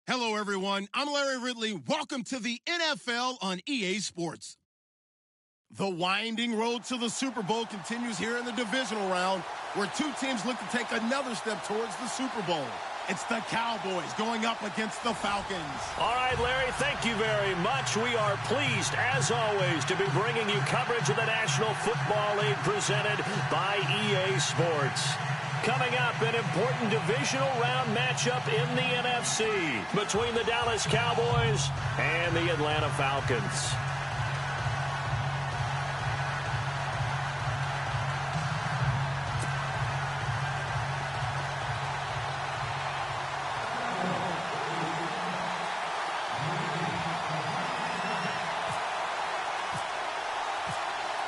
Hello, everyone. I'm Larry Ridley. Welcome to the NFL on EA Sports. The winding road to the Super Bowl continues here in the divisional round, where two teams look to take another step towards the Super Bowl. It's the Cowboys going up against the Falcons. All right, Larry, thank you very much. We are pleased, as always, to be bringing you coverage of the National Football League presented by EA Sports. Coming up, an important divisional round matchup in the NFC between the Dallas Cowboys and the Atlanta Falcons.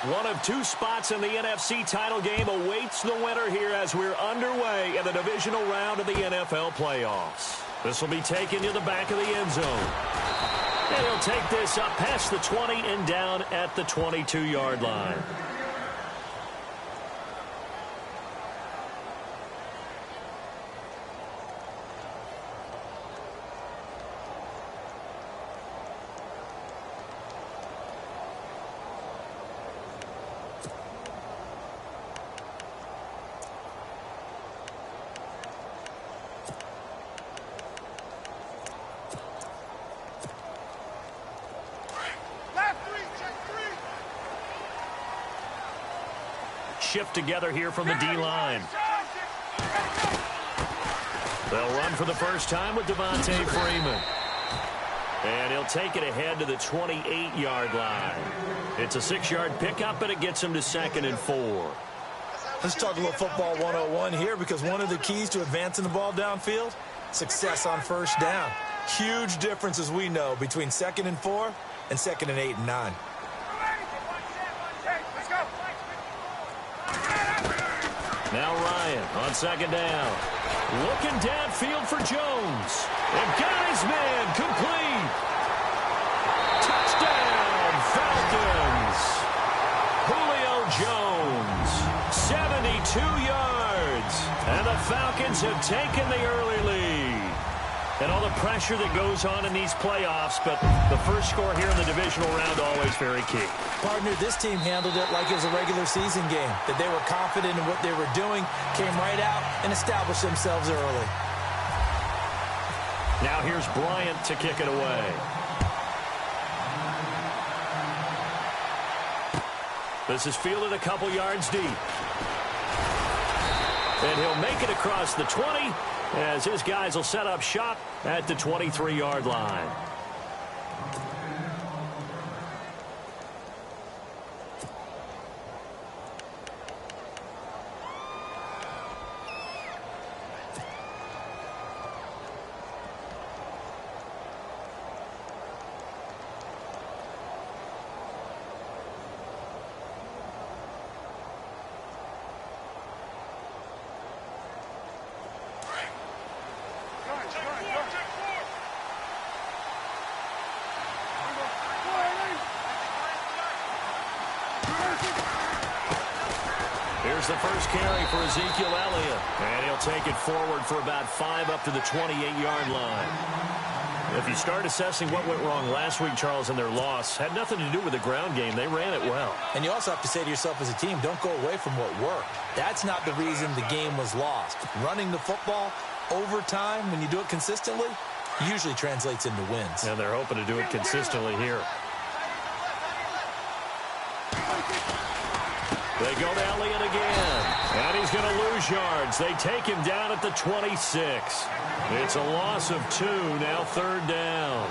One of two spots in the NFC title game awaits the winner here as we're underway in the divisional round of the NFL playoffs. This will be taken to the back of the end zone. And he'll take this up past the 20 and down at the 22-yard line. Shift together here from the D-line. They'll run for the first time with Devontae Freeman. And he'll take it ahead to the 28-yard line. It's a 6-yard pickup, and it gets him to 2nd and 4. Let's talk a little football 101 here, because one of the keys to advancing the ball downfield, success on first down. Huge difference, as we know, between 2nd and 4 and 2nd and 8 and 9. Now Ryan on 2nd down. Looking downfield for Jones. And got his man complete. Touchdown, Falcons. Julio Jones, 72 yards. And the Falcons have taken the early lead. And all the pressure that goes on in these playoffs, but the first score here in the divisional round always very key. Partner, this team handled it like it was a regular season game, that they were confident in what they were doing, came right out and established themselves early. Now here's Bryant to kick it away. This is fielded a couple yards deep. And he'll make it across the 20 as his guys will set up shop at the 23-yard line. Here's the first carry for Ezekiel Elliott. And he'll take it forward for about 5 up to the 28-yard line. If you start assessing what went wrong last week, Charles, in their loss, had nothing to do with the ground game. They ran it well. And you also have to say to yourself as a team, don't go away from what worked. That's not the reason the game was lost. Running the football over time, when you do it consistently, usually translates into wins. And they're hoping to do it consistently here. They go to Elliott again. And he's going to lose yards. They take him down at the 26. It's a loss of 2, now 3rd down.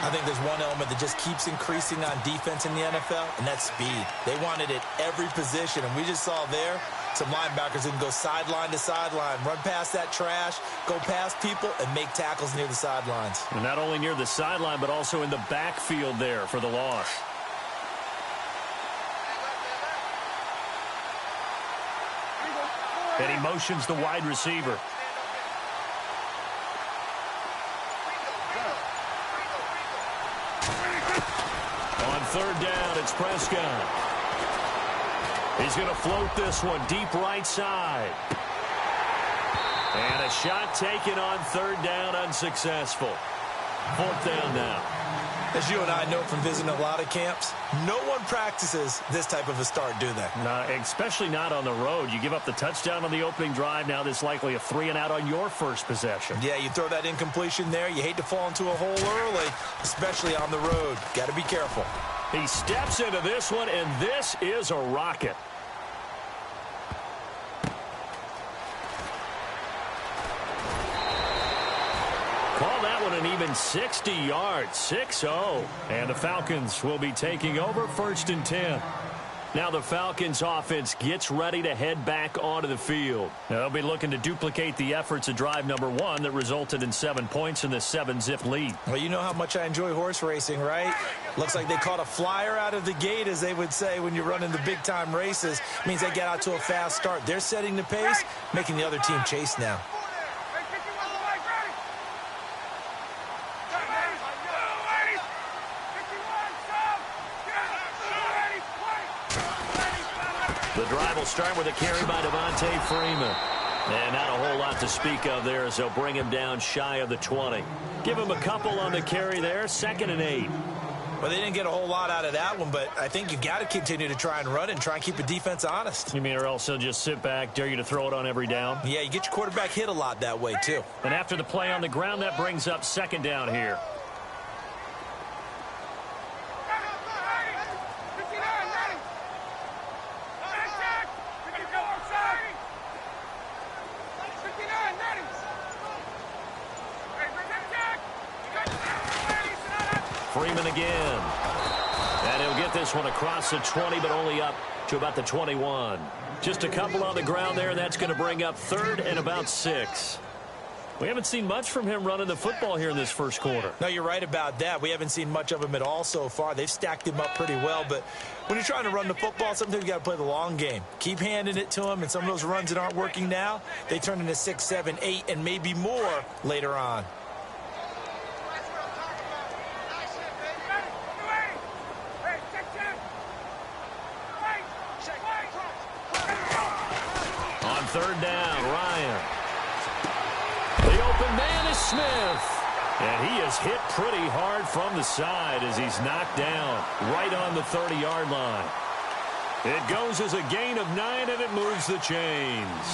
I think there's one element that just keeps increasing on defense in the NFL, and that's speed. They want it at every position, and we just saw there some linebackers that can go sideline to sideline, run past that trash, go past people, and make tackles near the sidelines. And not only near the sideline, but also in the backfield there for the loss. And he motions the wide receiver. On 3rd down, it's Prescott. He's going to float this one deep right side. And a shot taken on third down, unsuccessful. Fourth down now. As you and I know from visiting a lot of camps, no one practices this type of a start, do they? No, especially not on the road. You give up the touchdown on the opening drive. Now there's likely a 3-and-out on your first possession. Yeah, you throw that incompletion there. You hate to fall into a hole early, especially on the road. Got to be careful. He steps into this one, and this is a rocket. Call that one an even 60 yards, 6-0. And the Falcons will be taking over 1st and 10. Now the Falcons offense gets ready to head back onto the field. Now they'll be looking to duplicate the efforts of drive number 1 that resulted in 7 points in the 7-zip lead. Well, you know how much I enjoy horse racing, right? Looks like they caught a flyer out of the gate, as they would say when you're running the big-time races. Means they get out to a fast start. They're setting the pace, making the other team chase now. The drive will start with a carry by Devontae Freeman. And not a whole lot to speak of there as they'll bring him down shy of the 20. Give him a couple on the carry there, 2nd and 8. Well, they didn't get a whole lot out of that one, but I think you got to continue to try and run and try and keep the defense honest. You mean or else they'll just sit back, dare you to throw it on every down? Yeah, you get your quarterback hit a lot that way, too. And after the play on the ground, that brings up 2nd down here. Freeman again. And he'll get this one across the 20, but only up to about the 21. Just a couple on the ground there, and that's going to bring up 3rd and about 6. We haven't seen much from him running the football here in this first quarter. No, you're right about that. We haven't seen much of him at all so far. They've stacked him up pretty well, but when you're trying to run the football, sometimes you got to play the long game. Keep handing it to him, and some of those runs that aren't working now, they turn into 6, 7, 8, and maybe more later on. On 3rd down, Ryan. The open man is Smith. And he is hit pretty hard from the side as he's knocked down right on the 30-yard line. It goes as a gain of 9, and it moves the chains.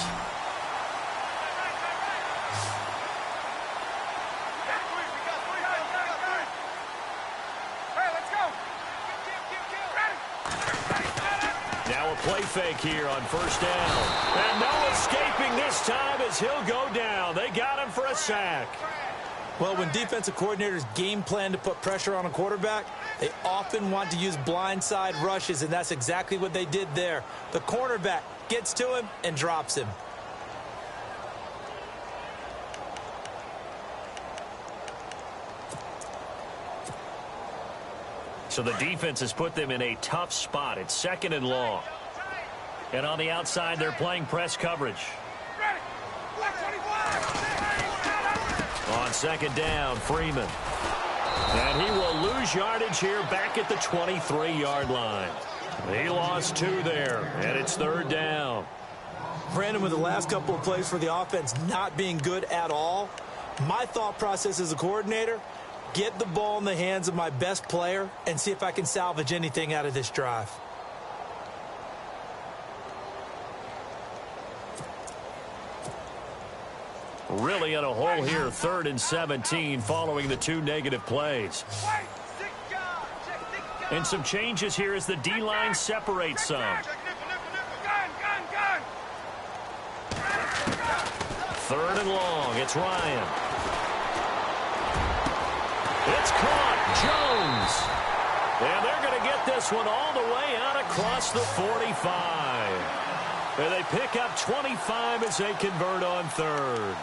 Now a play fake here on 1st down. And no escaping this time as he'll go down. They got him for a sack. Well, when defensive coordinators game plan to put pressure on a quarterback, they often want to use blindside rushes, and that's exactly what they did there. The cornerback gets to him and drops him. So the defense has put them in a tough spot. It's 2nd and long. And on the outside, they're playing press coverage. On 2nd down, Freeman. And he will lose yardage here back at the 23-yard line. He lost 2 there, and it's 3rd down. Brandon, with the last couple of plays for the offense not being good at all, my thought process as a coordinator, get the ball in the hands of my best player and see if I can salvage anything out of this drive. Really in a hole here, 3rd and 17 following the 2 negative plays. And some changes here as the D-line separates some. 3rd and long, it's Ryan. It's caught, Jones. And they're going to get this one all the way out across the 45. And they pick up 25 as they convert on 3rd.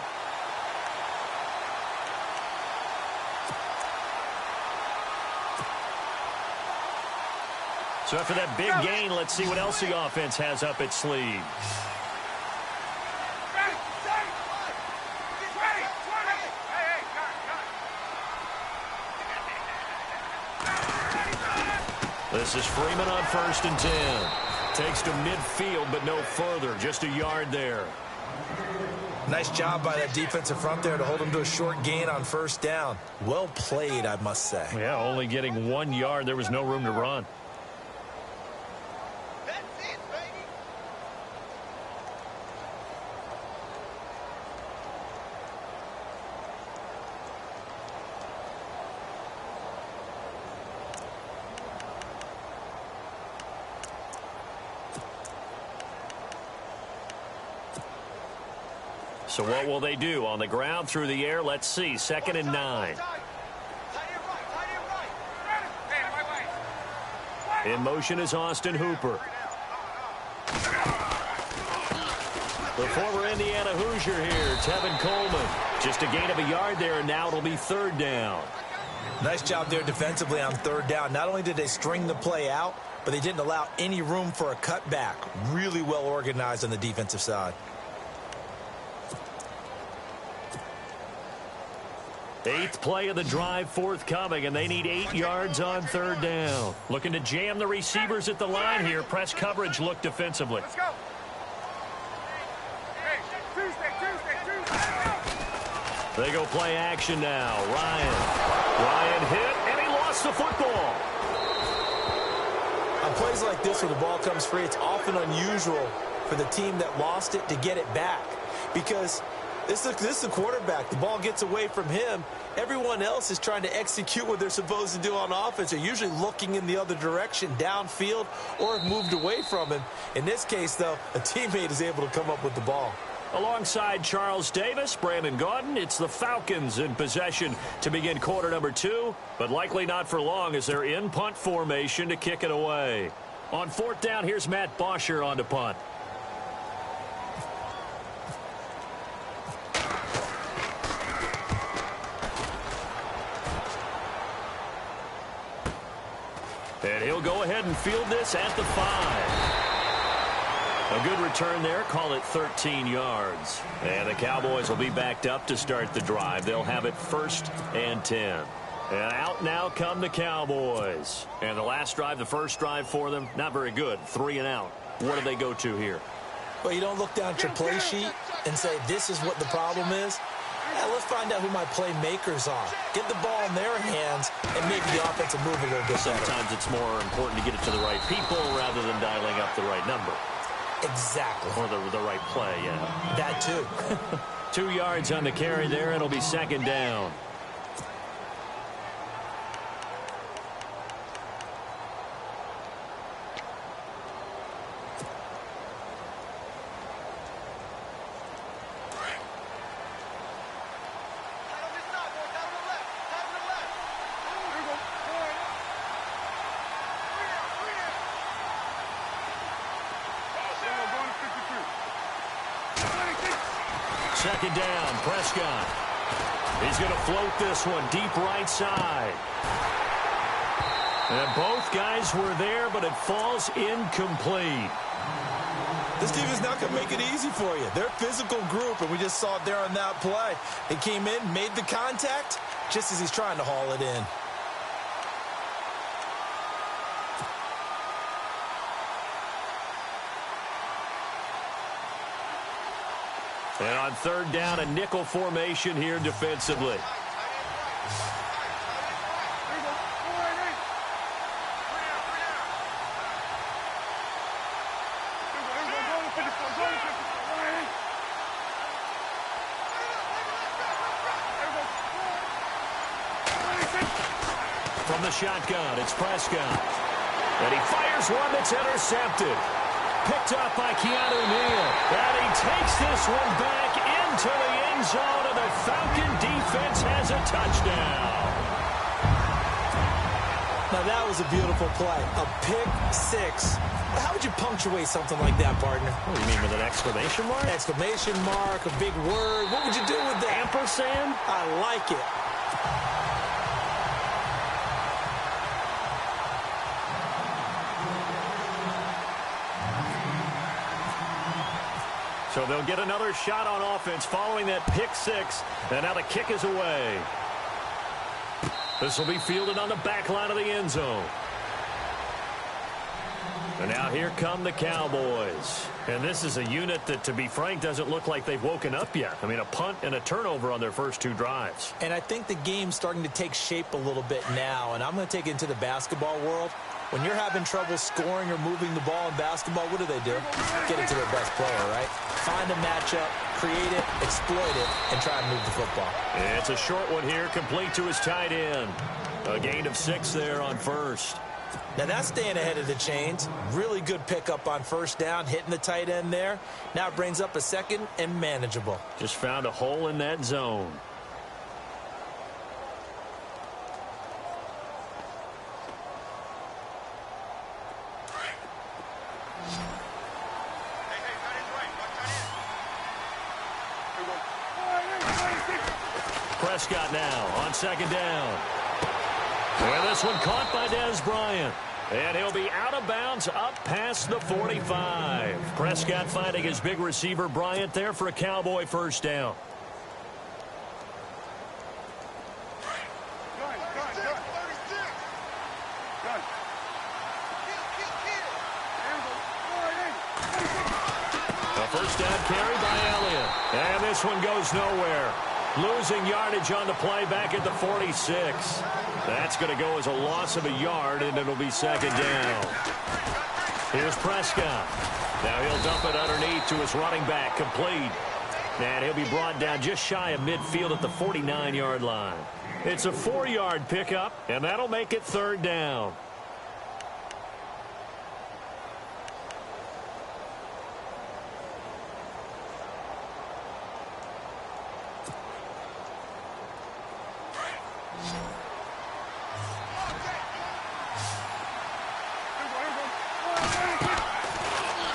So after that big gain, let's see what else the offense has up its sleeve. This is Freeman on 1st and 10. Takes to midfield, but no further. Just a yard there. Nice job by that defensive front there to hold him to a short gain on first down. Well played, I must say. Yeah, only getting 1 yard. There was no room to run. So what will they do? On the ground, through the air? Let's see. 2nd and 9. In motion is Austin Hooper. The former Indiana Hoosier here, Tevin Coleman. Just a gain of a yard there, and now it'll be 3rd down. Nice job there defensively on 3rd down. Not only did they string the play out, but they didn't allow any room for a cutback. Really well organized on the defensive side. 8th play of the drive forthcoming, and they need 8 yards on 3rd down. Looking to jam the receivers at the line here. Press coverage look defensively. Let's go. Hey, Tuesday. They go play action now. Ryan hit, and he lost the football. On plays like this where the ball comes free, it's often unusual for the team that lost it to get it back, because this is the quarterback. The ball gets away from him. Everyone else is trying to execute what they're supposed to do on offense. They're usually looking in the other direction, downfield, or have moved away from him. In this case, though, a teammate is able to come up with the ball. Alongside Charles Davis, Brandon Gaudin, it's the Falcons in possession to begin quarter number 2, but likely not for long as they're in punt formation to kick it away. On 4th down, here's Matt Bosher on to punt. And he'll go ahead and field this at the 5. A good return there. Call it 13 yards. And the Cowboys will be backed up to start the drive. They'll have it 1st and 10. And out now come the Cowboys. And the last drive, the first drive for them, not very good. 3 and out. What do they go to here? Well, you don't look down at your play sheet and say, this is what the problem is. Let's find out who my playmakers are. Get the ball in their hands and make the offense move a little bit better. Sometimes it's more important to get it to the right people rather than dialing up the right number. Exactly. Or the right play, yeah. That too. 2 yards on the carry there. It'll be 2nd down. Second down, Prescott. He's going to float this one deep right side. And both guys were there, but it falls incomplete. This team is not going to make it easy for you. They're a physical group, and we just saw it there on that play. They came in, made the contact, just as he's trying to haul it in. And on 3rd down, a nickel formation here defensively. From the shotgun, it's Prescott. And he fires one that's intercepted. Picked up by Keanu Neal. And he takes this one back into the end zone, and the Falcon defense has a touchdown. Now, that was a beautiful play. A pick-6. How would you punctuate something like that, partner? What do you mean, with an exclamation mark? Exclamation mark, a big word. What would you do with that? Ampersand? I like it. So they'll get another shot on offense following that pick-6, and now the kick is away. This will be fielded on the back line of the end zone. And now here come the Cowboys. And this is a unit that, to be frank, doesn't look like they've woken up yet. I mean, a punt and a turnover on their first 2 drives. And I think the game's starting to take shape a little bit now. And I'm going to take it into the basketball world. When you're having trouble scoring or moving the ball in basketball, what do? Get it to their best player, right? Find a matchup, create it, exploit it, and try and move the football. It's a short one here, complete to his tight end. A gain of 6 there on first. Now that's staying ahead of the chains. Really good pickup on first down, hitting the tight end there. Now it brings up a second and manageable. Just found a hole in that zone. Prescott now on second down. And this one caught by Dez Bryant. And he'll be out of bounds up past the 45. Prescott finding his big receiver Bryant there for a Cowboy first down. A first down carry by Elliott. And this one goes nowhere. Losing yardage on the play back at the 46. That's going to go as a loss of a yard, and it'll be second down. Here's Prescott. Now he'll dump it underneath to his running back, complete. And he'll be brought down just shy of midfield at the 49-yard line. It's a 4-yard pickup, and that'll make it third down.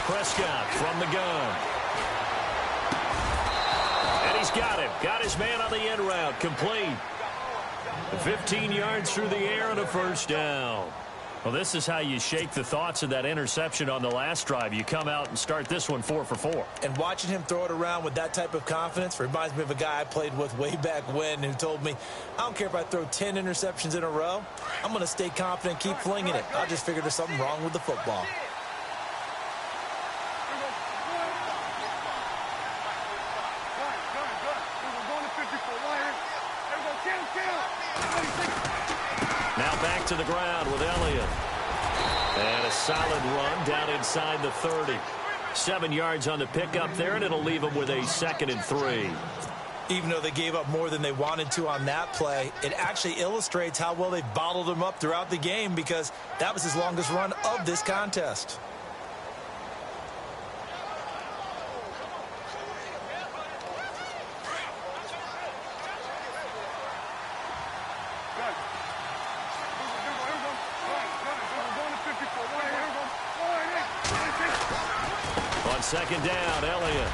Prescott from the gun. And he's got him. Got his man on the end route. Complete. 15 yards through the air and a first down. Well, this is how you shake the thoughts of that interception on the last drive. You come out and start this one 4 for 4. And watching him throw it around with that type of confidence reminds me of a guy I played with way back when who told me, I don't care if I throw 10 interceptions in a row. I'm going to stay confident, keep flinging it. I just figured there's something wrong with the football. Now back to the ground with Elliott. And a solid run down inside the 30. 7 yards on the pickup there, and it'll leave them with a 2nd and 3. Even though they gave up more than they wanted to on that play, it actually illustrates how well they've bottled them up throughout the game because that was his longest run of this contest. On second down, Elliott.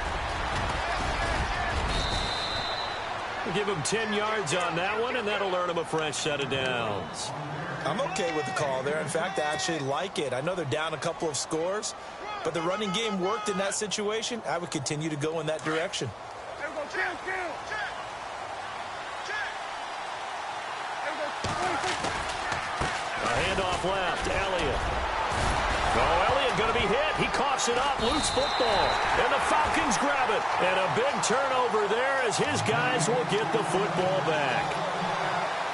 We'll give him 10 yards on that one, and that'll earn him a fresh set of downs. I'm okay with the call there. In fact, I actually like it. I know they're down a couple of scores, but the running game worked in that situation. I would continue to go in that direction. A handoff left, Elliott. Oh, Elliott going to be hit. He coughs it up, loose football. And the Falcons grab it. And a big turnover there as his guys will get the football back.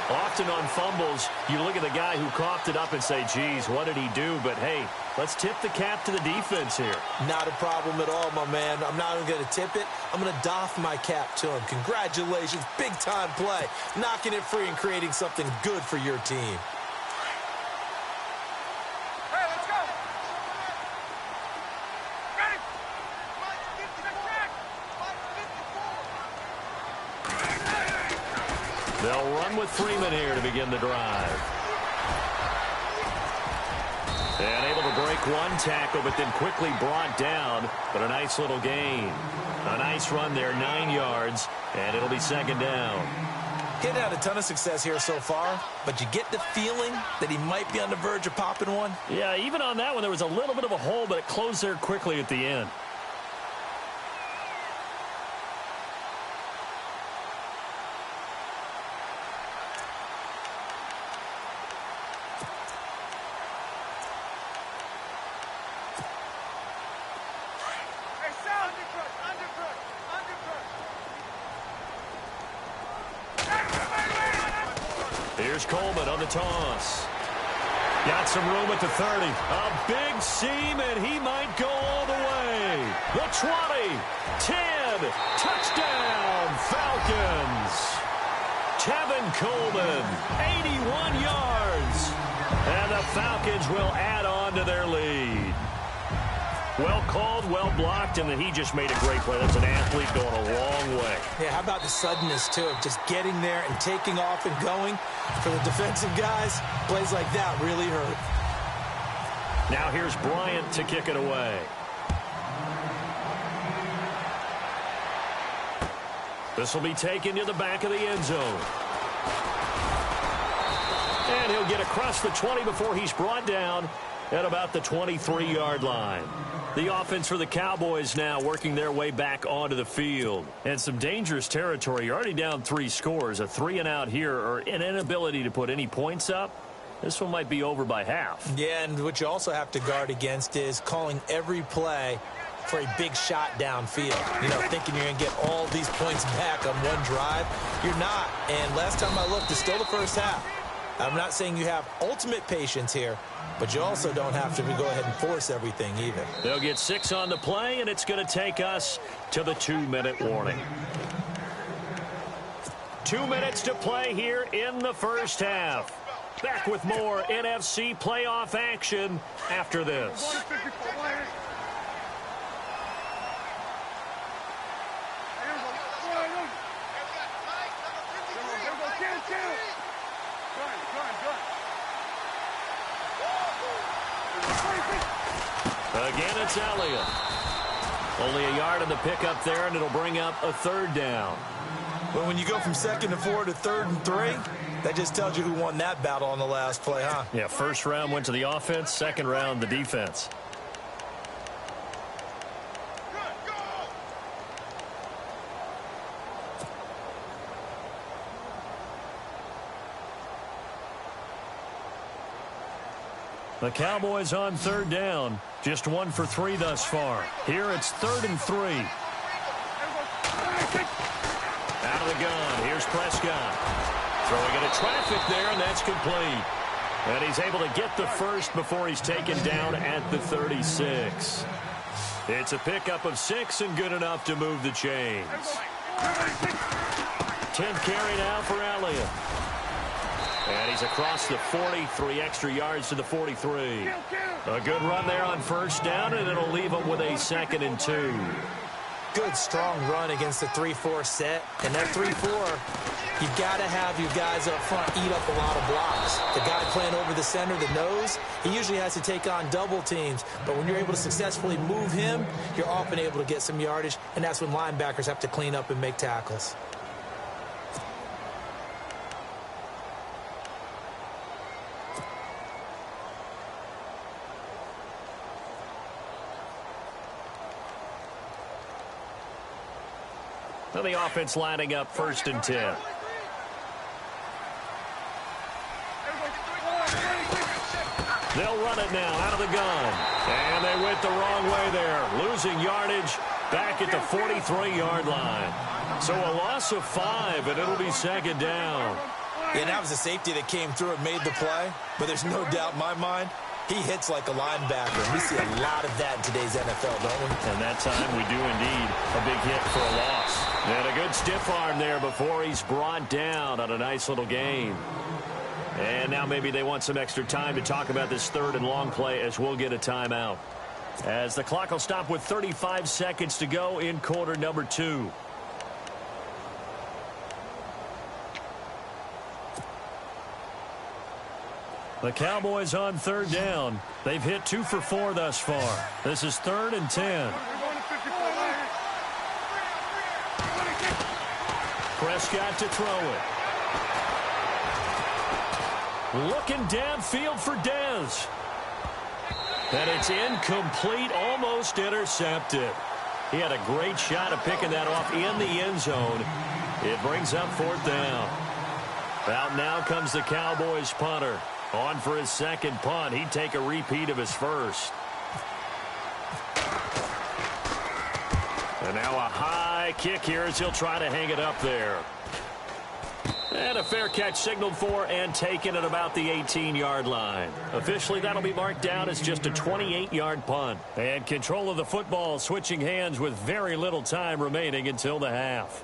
Often on fumbles, you look at the guy who coughed it up and say, geez, what did he do? But, hey, let's tip the cap to the defense here. Not a problem at all, my man. I'm not even going to tip it. I'm going to doff my cap to him. Congratulations. Big-time play. Knocking it free and creating something good for your team. They'll run with Freeman here to begin the drive. And able to break one tackle, but then quickly brought down. But a nice little gain. A nice run there, 9 yards, and it'll be second down. He hadn't had a ton of success here so far, but you get the feeling that he might be on the verge of popping one. Yeah, even on that one, there was a little bit of a hole, but it closed there quickly at the end. Here's Coleman on the toss. Got some room at the 30. A big seam, and he might go all the way. The 20, 10, touchdown, Falcons. Tevin Coleman, 81 yards. And the Falcons will add on to their lead. Well called, well blocked, and he just made a great play. That's an athlete going a long way. Yeah, how about the suddenness, too, of just getting there and taking off and going? For the defensive guys, plays like that really hurt. Now here's Bryant to kick it away. This will be taken to the back of the end zone. And he'll get across the 20 before he's brought down at about the 23-yard line. The offense for the Cowboys now working their way back onto the field. And some dangerous territory. You're already down 3 scores. A 3-and-out here, or an inability to put any points up. This one might be over by half. Yeah, and what you also have to guard against is calling every play for a big shot downfield. You know, thinking you're going to get all these points back on one drive. You're not. And last time I looked, it's still the first half. I'm not saying you have ultimate patience here, but you also don't have to go ahead and force everything either. They'll get 6 on the play, and it's going to take us to the 2-minute warning. 2 minutes to play here in the first half. Back with more NFC playoff action after this. Again, it's Elliott. Only a yard on the pickup there, and it'll bring up a 3rd down. Well, when you go from 2nd and 4 to 3rd and 3, that just tells you who won that battle on the last play, huh? Yeah, first round went to the offense, second round the defense. The Cowboys on 3rd down. Just 1 for 3 thus far. Here it's 3rd and 3. Out of the gun. Here's Prescott. Throwing into traffic there, and that's complete. And he's able to get the first before he's taken down at the 36. It's a pickup of 6 and good enough to move the chains. 10th carry now for Elliott. And he's across the 40, 3 extra yards to the 43. A good run there on 1st down, and it'll leave him with a 2nd and 2. Good, strong run against the 3-4 set. And that 3-4, you've got to have your guys up front eat up a lot of blocks. The guy playing over the center, the nose, he usually has to take on double teams. But when you're able to successfully move him, you're often able to get some yardage, and that's when linebackers have to clean up and make tackles. So the offense lining up 1st and 10. They'll run it now out of the gun. And they went the wrong way there. Losing yardage back at the 43-yard line. So a loss of 5, and it'll be 2nd down. Yeah, that was a safety that came through and made the play. But there's no doubt in my mind, he hits like a linebacker. And we see a lot of that in today's NFL, don't we? And that time we do indeed a big hit for a loss. And a good stiff arm there before he's brought down on a nice little gain. And now maybe they want some extra time to talk about this 3rd and long play as we'll get a timeout. As the clock will stop with 35 seconds to go in quarter number 2. The Cowboys on 3rd down. They've hit 2 for 4 thus far. This is 3rd and 10. Prescott to throw it. Looking downfield for Dez. And it's incomplete, almost intercepted. He had a great shot of picking that off in the end zone. It brings up 4th down. Out now comes the Cowboys punter. On for his 2nd punt. He'd take a repeat of his 1st. And now a high kick here as he'll try to hang it up there. And a fair catch signaled for and taken at about the 18-yard line. Officially, that'll be marked down as just a 28-yard punt. And control of the football switching hands with very little time remaining until the half.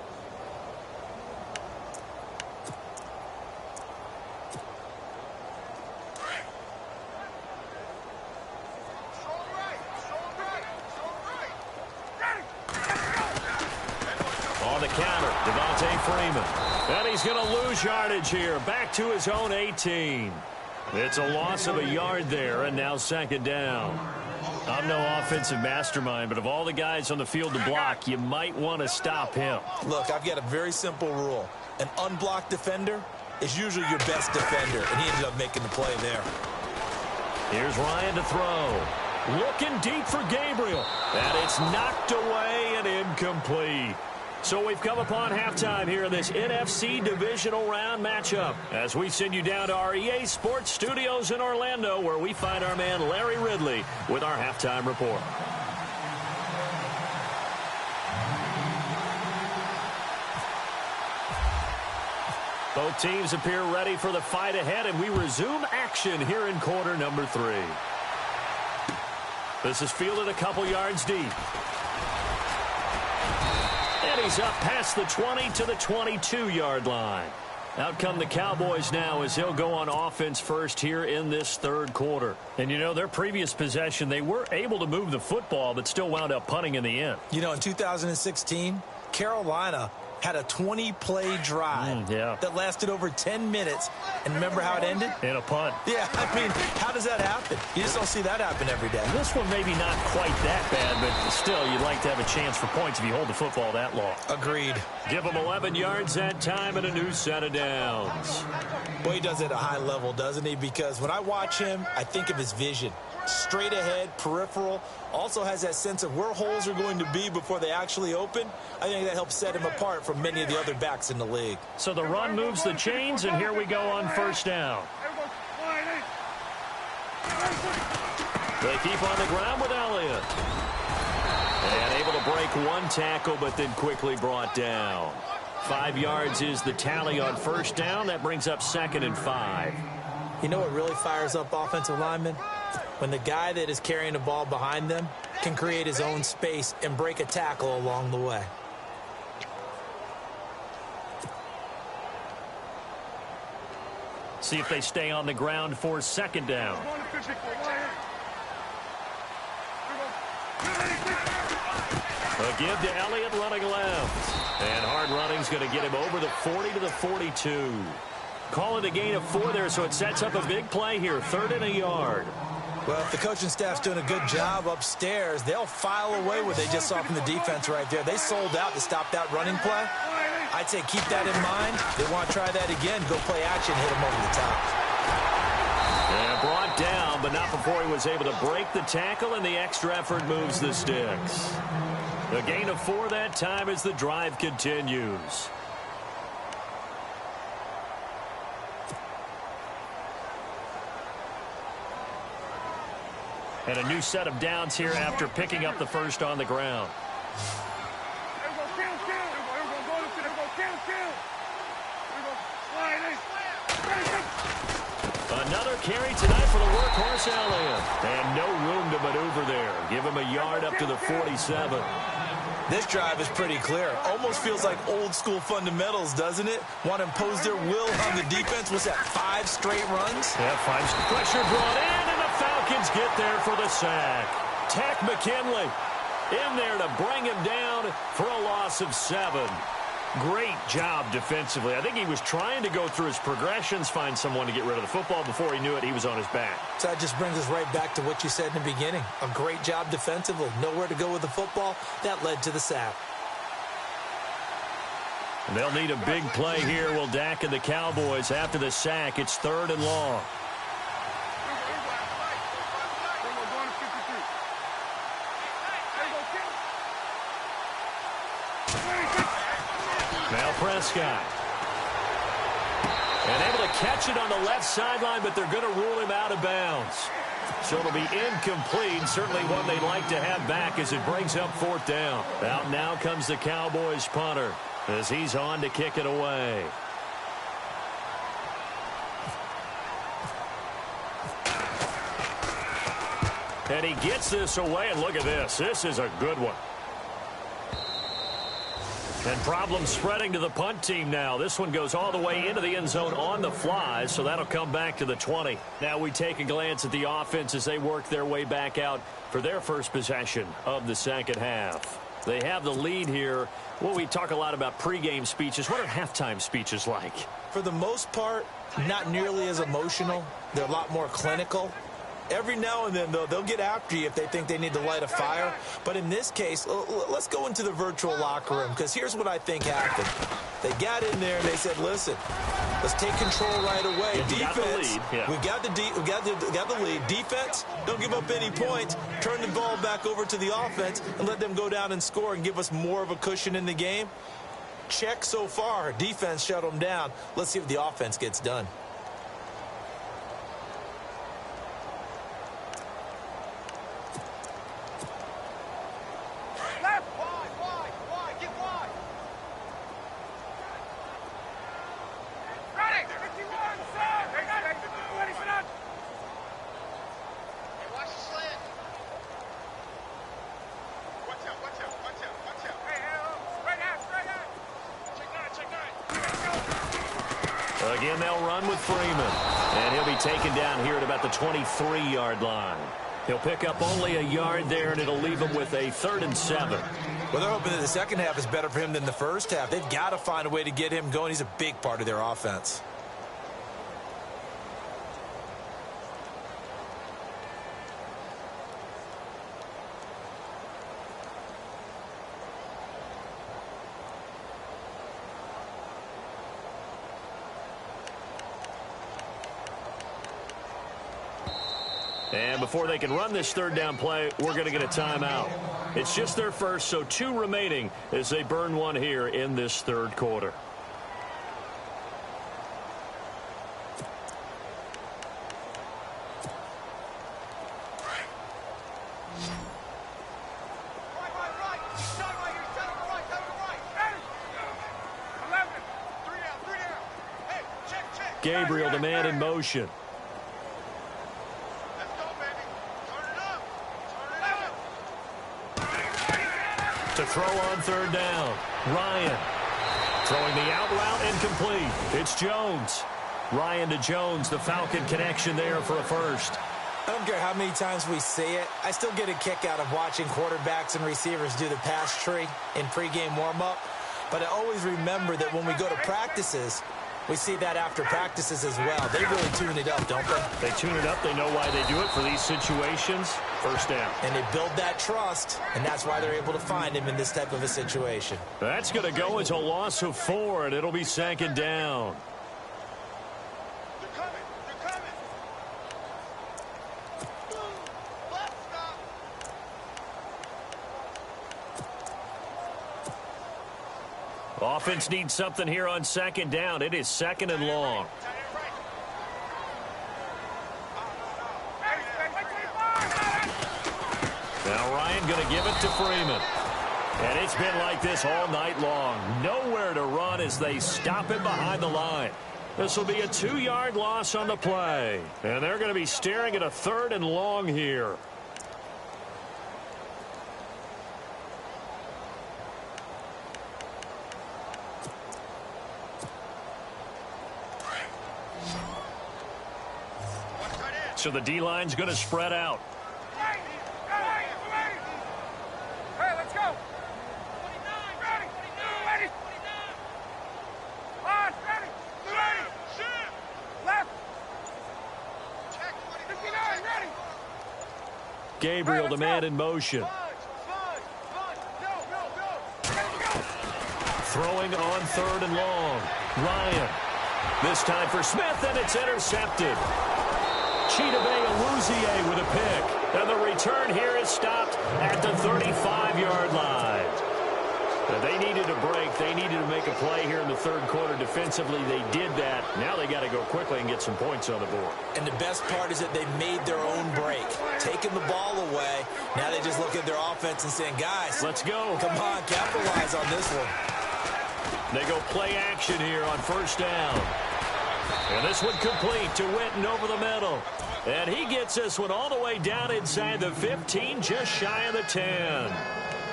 On the counter, Devontae Freeman. And he's going to lose yardage here. Back to his own 18. It's a loss of a yard there, and now second down. I'm no offensive mastermind, but of all the guys on the field to block, you might want to stop him. Look, I've got a very simple rule. An unblocked defender is usually your best defender, and he ended up making the play there. Here's Ryan to throw. Looking deep for Gabriel. And it's knocked away and incomplete. So we've come upon halftime here in this NFC Divisional Round matchup as we send you down to our EA Sports Studios in Orlando, where we find our man Larry Ridley with our halftime report. Both teams appear ready for the fight ahead, and we resume action here in quarter number 3. This is fielded a couple yards deep. And he's up past the 20 to the 22-yard line. Out come the Cowboys now as he'll go on offense first here in this third quarter. And, you know, their previous possession, they were able to move the football but still wound up punting in the end. You know, in 2016, Carolina had a 20-play drive that lasted over 10 minutes. And remember how it ended? In a punt. Yeah, I mean, how does that happen? You just don't see that happen every day. This one maybe not quite that bad, but still, you'd like to have a chance for points if you hold the football that long. Agreed. Give him 11 yards that time and a new set of downs. Well, he does it at a high level, doesn't he? Because when I watch him, I think of his vision. Straight ahead, peripheral, also has that sense of where holes are going to be before they actually open. I think that helps set him apart from many of the other backs in the league. So the run moves the chains, and here we go on first down. They keep on the ground with Elliott. And able to break one tackle, but then quickly brought down. 5 yards is the tally on first down. That brings up 2nd and 5. You know what really fires up offensive linemen? When the guy that is carrying the ball behind them can create his own space and break a tackle along the way. See if they stay on the ground for second down. A give to Elliott running left. And hard running's going to get him over the 40 to the 42. Call it a gain of 4 there, so it sets up a big play here. 3rd and a yard. Well, if the coaching staff's doing a good job upstairs, they'll file away what they just saw from the defense right there. They sold out to stop that running play. I'd say keep that in mind. They want to try that again. Go play action, hit them over the top. And brought down, but not before he was able to break the tackle, and the extra effort moves the sticks. A gain of 4 that time as the drive continues. And a new set of downs here after picking up the first on the ground. Another carry tonight for the workhorse Elliott. And no room to maneuver there. Give him a yard up to the 47. This drive is pretty clear. Almost feels like old school fundamentals, doesn't it? Want to impose their will on the defense. What's that, 5 straight runs? Yeah, 5. Pressure brought in, and the Falcons get there for the sack. Tack McKinley in there to bring him down for a loss of 7. Great job defensively. I think he was trying to go through his progressions, find someone to get rid of the football. Before he knew it, he was on his back. So that just brings us right back to what you said in the beginning. A great job defensively. Nowhere to go with the football. That led to the sack. And they'll need a big play here. Will Dak and the Cowboys after the sack. It's 3rd and long. Now Prescott. And able to catch it on the left sideline, but they're going to rule him out of bounds. So it'll be incomplete. Certainly one they'd like to have back as it brings up 4th down. Out now comes the Cowboys punter as he's on to kick it away. And he gets this away, and look at this. This is a good one. And problems spreading to the punt team now. This one goes all the way into the end zone on the fly, so that'll come back to the 20. Now we take a glance at the offense as they work their way back out for their first possession of the second half. They have the lead here. Well, we talk a lot about pregame speeches. What are halftime speeches like? For the most part, not nearly as emotional. They're a lot more clinical. Every now and then, though, they'll get after you if they think they need to light a fire. But in this case, let's go into the virtual locker room, because here's what I think happened. They got in there and they said, listen, let's take control right away. Defense, we got the lead. Defense, don't give up any points. Turn the ball back over to the offense and let them go down and score and give us more of a cushion in the game. Check so far. Defense shut them down. Let's see if the offense gets done. Again, they'll run with Freeman. And he'll be taken down here at about the 23-yard line. He'll pick up only a yard there, and it'll leave him with a 3rd and 7. Well, they're hoping that the second half is better for him than the first half. They've got to find a way to get him going. He's a big part of their offense. And before they can run this third down play, we're going to get a timeout. It's just their first, so 2 remaining as they burn one here in this third quarter. Gabriel, the man in motion. To throw on third down. Ryan throwing the out route incomplete. It's Jones. Ryan to Jones, the Falcon connection there for a first. I don't care how many times we say it. I still get a kick out of watching quarterbacks and receivers do the pass tree in pregame warm-up. But I always remember that when we go to practices, we see that after practices as well. They really tune it up, don't they? They tune it up. They know why they do it for these situations. First down. And they build that trust, and that's why they're able to find him in this type of a situation. That's going to go as a loss of 4, and it'll be 2nd down. Offense needs something here on 2nd down. It is 2nd and long. Now Ryan going to give it to Freeman. And it's been like this all night long. Nowhere to run as they stop him behind the line. This will be a 2-yard loss on the play. And they're going to be staring at a 3rd and long here. So the D-line's going to spread out. Hey, let's go. Ready. On, ready. Left. 59, ready. Gabriel, the man in motion. Throwing on 3rd and long. Ryan. This time for Smith, and it's intercepted. Chidobe with a pick. And the return here is stopped at the 35-yard line. Now, they needed a break. They needed to make a play here in the third quarter. Defensively, they did that. Now they got to go quickly and get some points on the board. And the best part is that they made their own break. Taking the ball away. Now they just look at their offense and saying, guys, let's go. Come on, capitalize on this one. They go play action here on 1st down. And this one complete to Witten over the middle. And he gets this one all the way down inside the 15, just shy of the 10.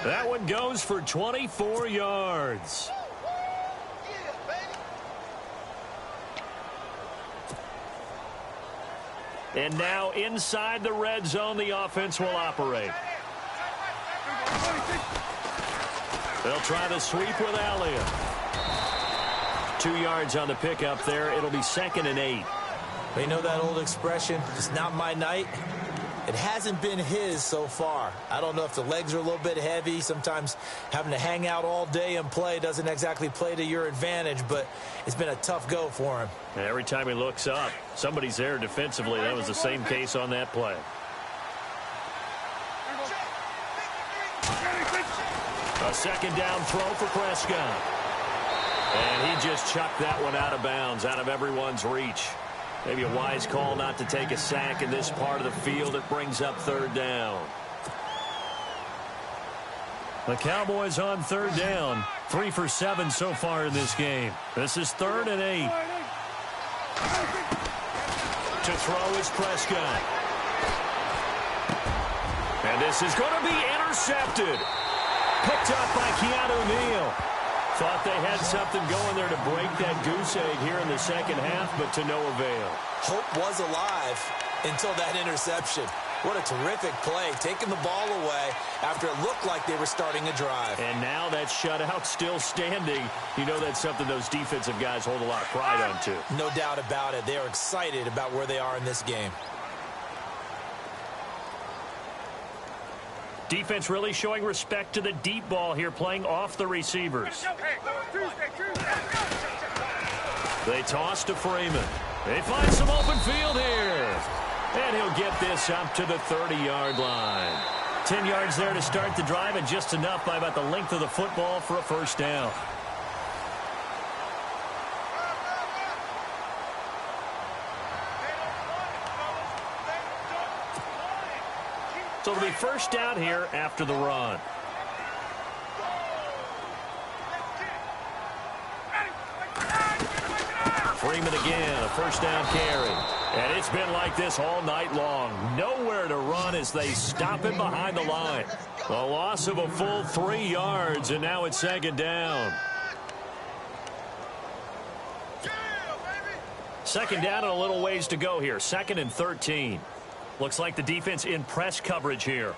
That one goes for 24 yards. And now inside the red zone, the offense will operate. They'll try the sweep with Elliott. 2 yards on the pickup there. It'll be 2nd and 8. You know that old expression, it's not my night? It hasn't been his so far. I don't know if the legs are a little bit heavy. Sometimes having to hang out all day and play doesn't exactly play to your advantage, but it's been a tough go for him. And every time he looks up, somebody's there defensively. That was the same case on that play. A 2nd down throw for Prescott. And he just chucked that one out of bounds, out of everyone's reach. Maybe a wise call not to take a sack in this part of the field. It brings up 3rd down. The Cowboys on 3rd down. 3 for 7 so far in this game. This is 3rd and 8. To throw is Prescott. And this is going to be intercepted. Picked up by Keanu Neal. Thought they had something going there to break that goose egg here in the second half, but to no avail. Hope was alive until that interception. What a terrific play, taking the ball away after it looked like they were starting a drive. And now that shutout still standing. You know that's something those defensive guys hold a lot of pride on, too. No doubt about it. They are excited about where they are in this game. Defense really showing respect to the deep ball here, playing off the receivers. They toss to Freeman. They find some open field here. And he'll get this up to the 30-yard line. 10 yards there to start the drive, and just enough by about the length of the football for a 1st down. So it'll be 1st down here after the run. Freeman again, a 1st down carry. And it's been like this all night long. Nowhere to run as they stop him behind the line. A loss of a full 3 yards, and now it's 2nd down. 2nd down and a little ways to go here. 2nd and 13. Looks like the defense in press coverage here.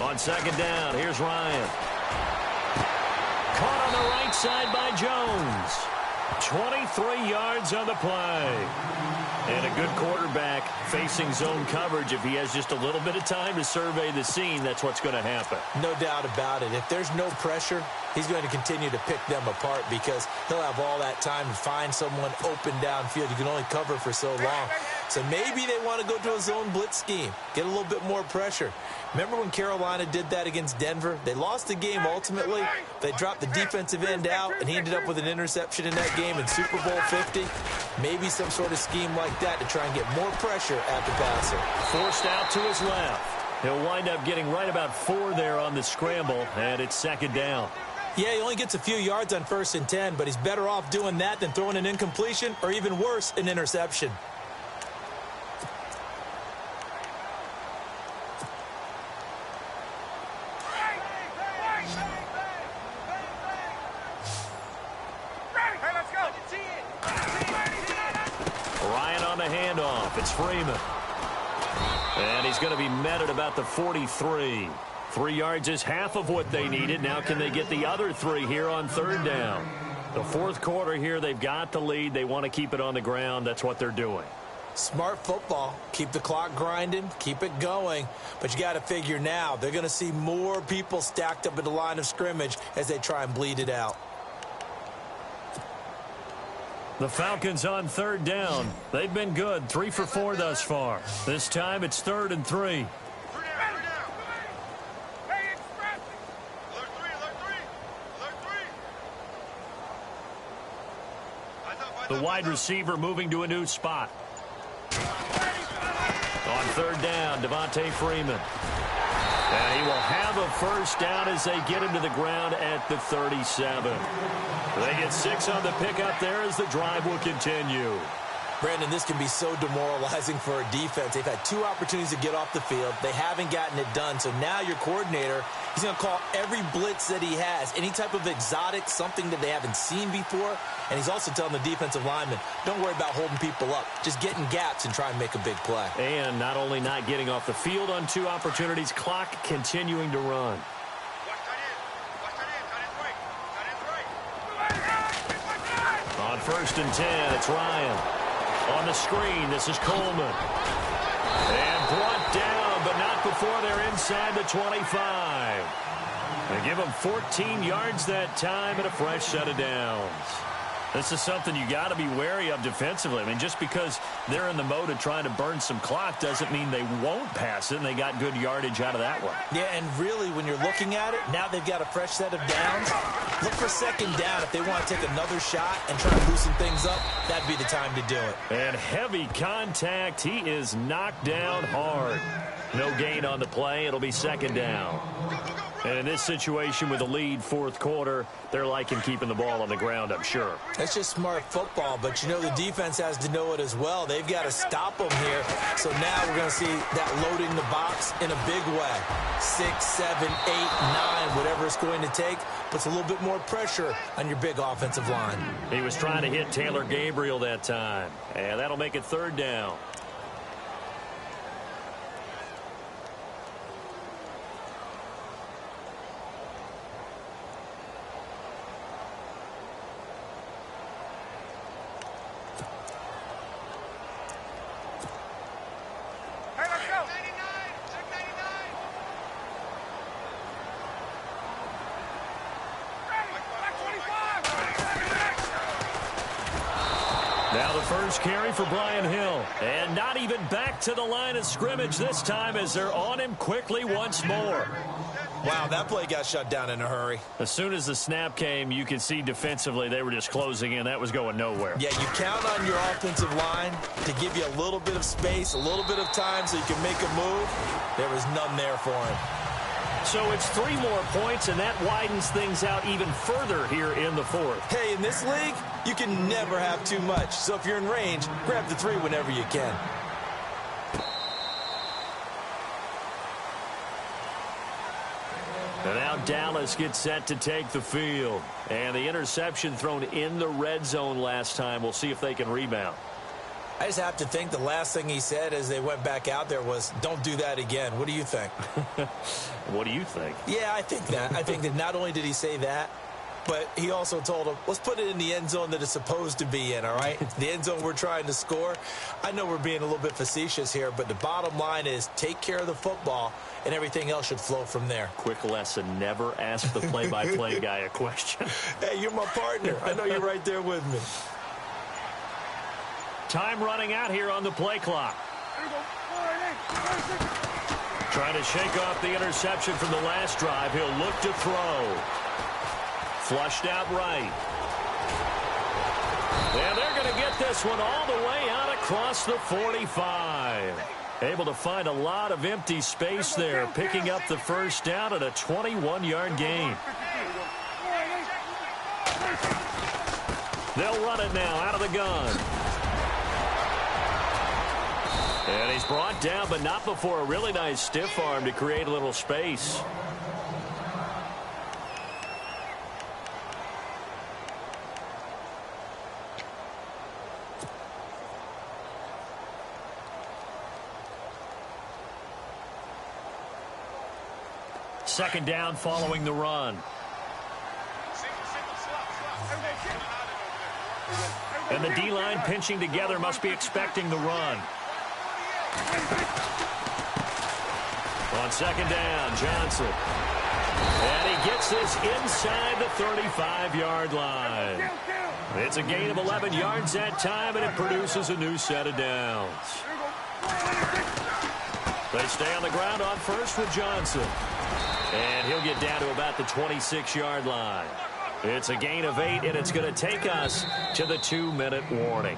On 2nd down, here's Ryan. Caught on the right side by Jones. 23 yards on the play. And a good quarterback facing zone coverage. If he has just a little bit of time to survey the scene, that's what's going to happen. No doubt about it. If there's no pressure, he's going to continue to pick them apart because he'll have all that time to find someone open downfield. You can only cover for so long. So maybe they want to go to a zone blitz scheme, get a little bit more pressure. Remember when Carolina did that against Denver? They lost the game ultimately. They dropped the defensive end out, and he ended up with an interception in that game in Super Bowl 50. Maybe some sort of scheme like that to try and get more pressure at the passer. Forced out to his left. He'll wind up getting right about 4 there on the scramble, and it's 2nd down. Yeah, he only gets a few yards on 1st and 10, but he's better off doing that than throwing an incompletion or even worse, an interception. It's Freeman. And he's going to be met at about the 43. 3 yards is half of what they needed. Now can they get the other 3 here on 3rd down? The 4th quarter here, they've got the lead. They want to keep it on the ground. That's what they're doing. Smart football. Keep the clock grinding. Keep it going. But you got to figure now, they're going to see more people stacked up at the line of scrimmage as they try and bleed it out. The Falcons on 3rd down. They've been good. 3 for 4 thus far. This time it's 3rd and 3. The wide receiver moving to a new spot. On third down, Devontae Freeman. And he will have a first down as they get him to the ground at the 37. They get 6 on the pickup there as the drive will continue. Brandon, this can be so demoralizing for a defense. They've had 2 opportunities to get off the field. They haven't gotten it done. So now your coordinator, he's going to call every blitz that he has, any type of exotic, something that they haven't seen before. And he's also telling the defensive lineman, don't worry about holding people up. Just get in gaps and try and make a big play. And not only not getting off the field on 2 opportunities, clock continuing to run. On first and 10, it's Ryan. On the screen, this is Coleman. And brought down, but not before they're inside the 25. They give them 14 yards that time and a fresh set of downs. This is something you got to be wary of defensively. I mean, just because they're in the mode of trying to burn some clock doesn't mean they won't pass it, and they got good yardage out of that one. Yeah, and really, when you're looking at it, now they've got a fresh set of downs. Look for second down if they want to take another shot and try to loosen things up. That'd be the time to do it. And heavy contact. He is knocked down hard. No gain on the play. It'll be second down. And in this situation with a lead fourth quarter, they're liking keeping the ball on the ground, I'm sure. That's just smart football, but you know the defense has to know it as well. They've got to stop them here. So now we're going to see that loading the box in a big way. 6, 7, 8, 9, whatever it's going to take, puts a little bit more pressure on your big offensive line. He was trying to hit Taylor Gabriel that time, and that'll make it third down. Now the first carry for Brian Hill. And not even back to the line of scrimmage this time as they're on him quickly once more. Wow, that play got shut down in a hurry. As soon as the snap came, you could see defensively they were just closing in. That was going nowhere. Yeah, you count on your offensive line to give you a little bit of space, a little bit of time so you can make a move. There was none there for him. So it's 3 more points, and that widens things out even further here in the fourth. Hey, in this league, you can never have too much. So if you're in range, grab the 3 whenever you can. And now Dallas gets set to take the field. And the interception thrown in the red zone last time. We'll see if they can rebound. I just have to think the last thing he said as they went back out there was, don't do that again. What do you think? What do you think? Yeah, I think that. I think that not only did he say that, but he also told him, let's put it in the end zone that it's supposed to be in, all right? The end zone we're trying to score. I know we're being a little bit facetious here, but the bottom line is take care of the football, and everything else should flow from there. Quick lesson, never ask the play-by-play guy a question. Hey, you're my partner. I know you're right there with me. Time running out here on the play clock. Trying to shake off the interception from the last drive. He'll look to throw. Flushed out right. And they're going to get this one all the way out across the 45. Able to find a lot of empty space there, picking up the first down at a 21-yard gain. They'll run it now out of the gun. And he's brought down, but not before a really nice stiff arm to create a little space. Second down following the run. And the D-line pinching together must be expecting the run. On second down, Johnson. And he gets this inside the 35-yard line. It's a gain of 11 yards that time, and it produces a new set of downs. They stay on the ground on first with Johnson. And he'll get down to about the 26-yard line. It's a gain of 8, and it's going to take us to the 2-minute warning.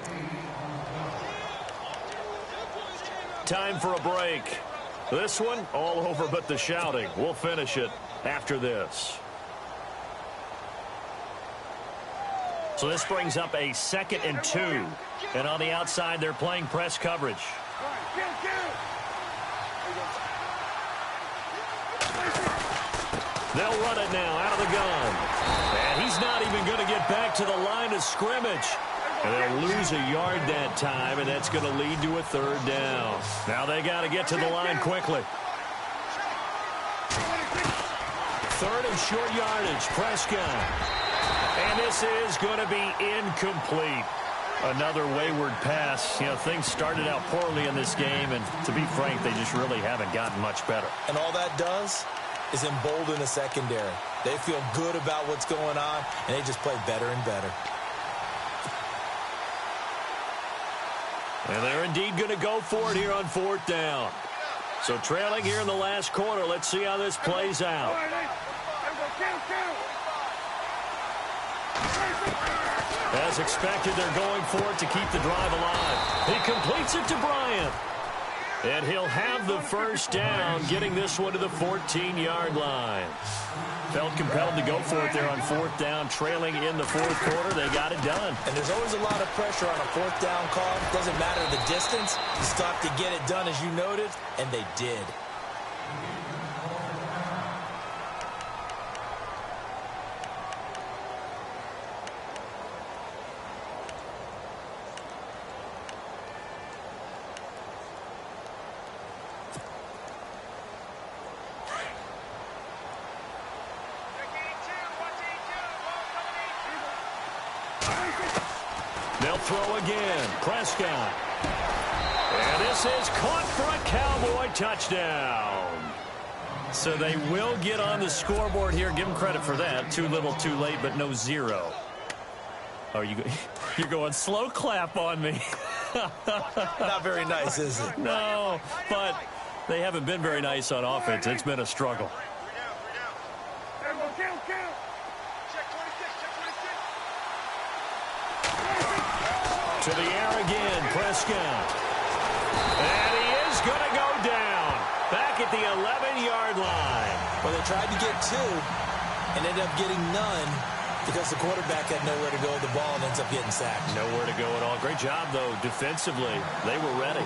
Time for a break. This one, all over but the shouting. We'll finish it after this. So this brings up a 2nd and 2. And on the outside, they're playing press coverage. They'll run it now out of the gun. And he's not even going to get back to the line of scrimmage. And they'll lose a yard that time, and that's going to lead to a 3rd down. Now they got to get to the line quickly. 3rd and short yardage, Prescott. And this is going to be incomplete. Another wayward pass. You know, things started out poorly in this game, and to be frank, they just really haven't gotten much better. And all that does is embolden the secondary. They feel good about what's going on, and they just play better and better. And they're indeed going to go for it here on 4th down. So trailing here in the last quarter. Let's see how this plays out. As expected, they're going for it to keep the drive alive. He completes it to Bryant. And he'll have the 1st down, getting this one to the 14-yard line. Felt compelled to go for it there on 4th down, trailing in the 4th quarter. They got it done. And there's always a lot of pressure on a 4th down call. Doesn't matter the distance. You stop to get it done, as you noted, and they did. They'll throw again. Prescott. And this is caught for a Cowboy touchdown. So they will get on the scoreboard here. Give them credit for that. Too little, too late, but no 0. Oh, you're going slow clap on me. Not very nice, is it? No, but they haven't been very nice on offense. It's been a struggle. To the air again, Prescott. And he is going to go down. Back at the 11-yard line. Well, they tried to get 2 and ended up getting none because the quarterback had nowhere to go with the ball and ends up getting sacked. Nowhere to go at all. Great job, though, defensively. They were ready.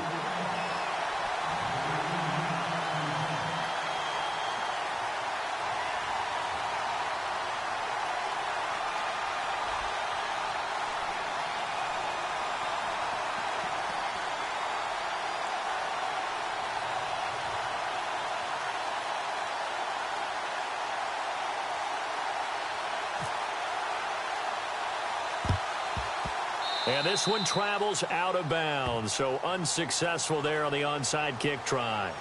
And this one travels out of bounds, so unsuccessful there on the onside kick try.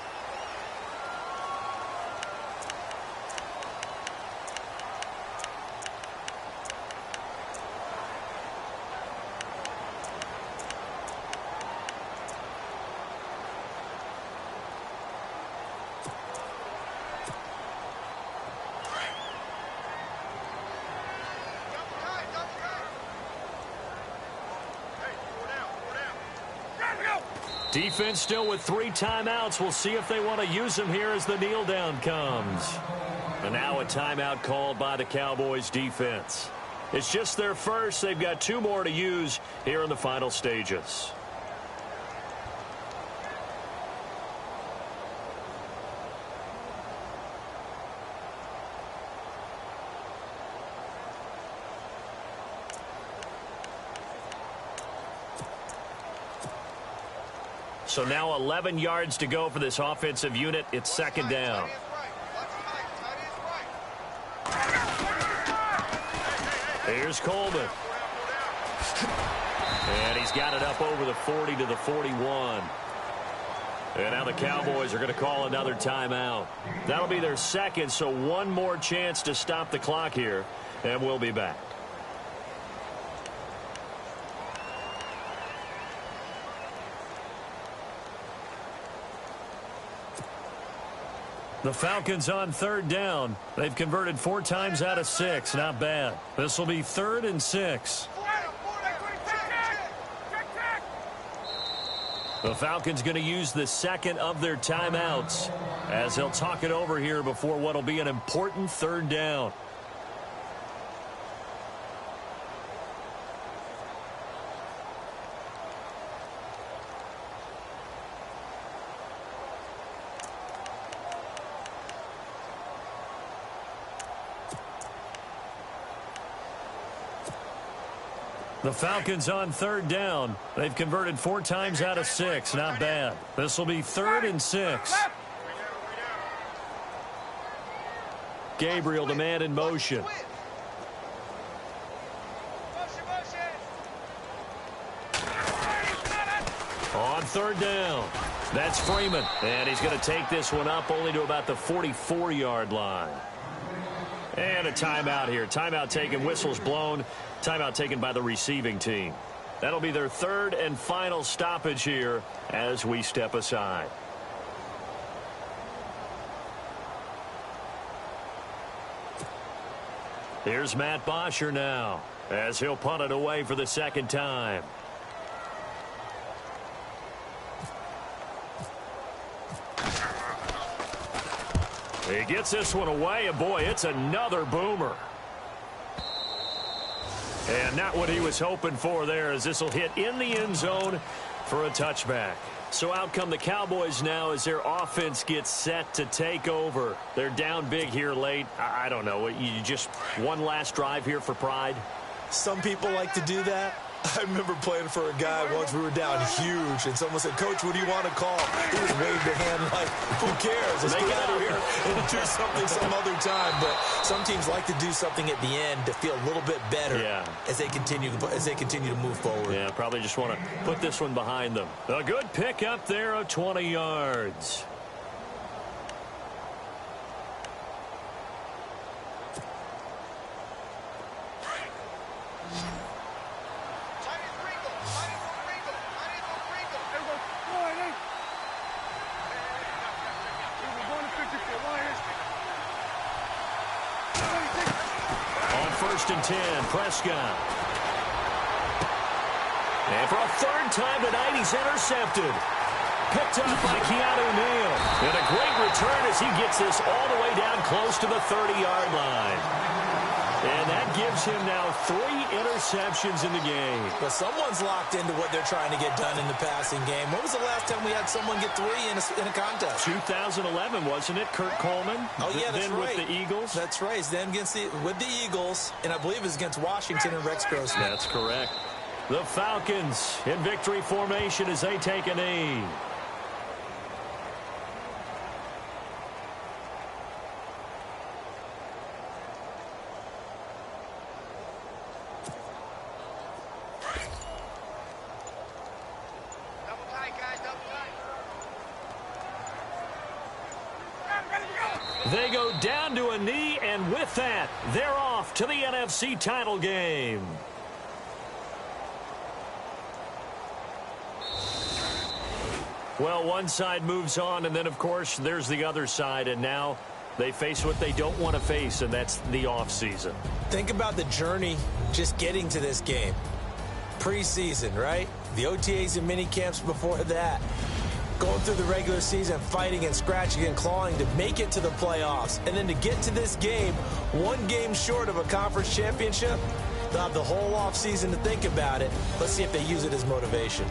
Defense still with 3 timeouts. We'll see if they want to use them here as the kneel down comes. And now a timeout called by the Cowboys defense. It's just their first. They've got 2 more to use here in the final stages. So now 11 yards to go for this offensive unit. It's 2nd down. Here's Coleman. And he's got it up over the 40 to the 41. And now the Cowboys are going to call another timeout. That'll be their 2nd, so 1 more chance to stop the clock here. And we'll be back. The Falcons on 3rd down. They've converted 4 times out of 6. Not bad. This will be 3rd and 6. The Falcons going to use the second of their timeouts as they'll talk it over here before what will be an important third down. The Falcons on third down. They've converted 4 times out of 6. Not bad. This will be 3rd and 6. Gabriel, the man in motion. On third down. That's Freeman. And he's going to take this one up only to about the 44-yard line. And a timeout here. Timeout taken. Whistles blown. Timeout taken by the receiving team. That'll be their 3rd and final stoppage here as we step aside. Here's Matt Bosher now as he'll punt it away for the second time. He gets this one away, and boy, it's another boomer. And not what he was hoping for there, as this will hit in the end zone for a touchback. So out come the Cowboys now as their offense gets set to take over. They're down big here late. I don't know. You just one last drive here for pride? Some people like to do that. I remember playing for a guy once. We were down huge, and someone said, "Coach, what do you want to call?" He just waved a hand like, "Who cares? Let's get out of here and do something some other time." But some teams like to do something at the end to feel a little bit better as they continue to move forward. Yeah, probably just want to put this one behind them. A good pick up there of 20 yards. First and 10, Prescott. And for a 3rd time tonight, he's intercepted. Picked up by Keanu Neal. And a great return as he gets this all the way down close to the 30-yard line. And that gives him now 3 interceptions in the game. But someone's locked into what they're trying to get done in the passing game. When was the last time we had someone get 3 in a contest? 2011, wasn't it? Kurt Coleman? Oh, yeah, that's then right. With the Eagles? That's right. Then with the Eagles, and I believe it's against Washington and Rex Grossman. That's correct. The Falcons in victory formation as they take a knee. They go down to a knee, and with that, they're off to the NFC title game. Well, one side moves on, and then, of course, there's the other side, and now they face what they don't want to face, and that's the offseason. Think about the journey just getting to this game. Preseason, right? The OTAs and mini camps before that. Going through the regular season, fighting and scratching and clawing to make it to the playoffs. And then to get to this game, 1 game short of a conference championship, they'll have the whole offseason to think about it. Let's see if they use it as motivation.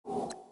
you.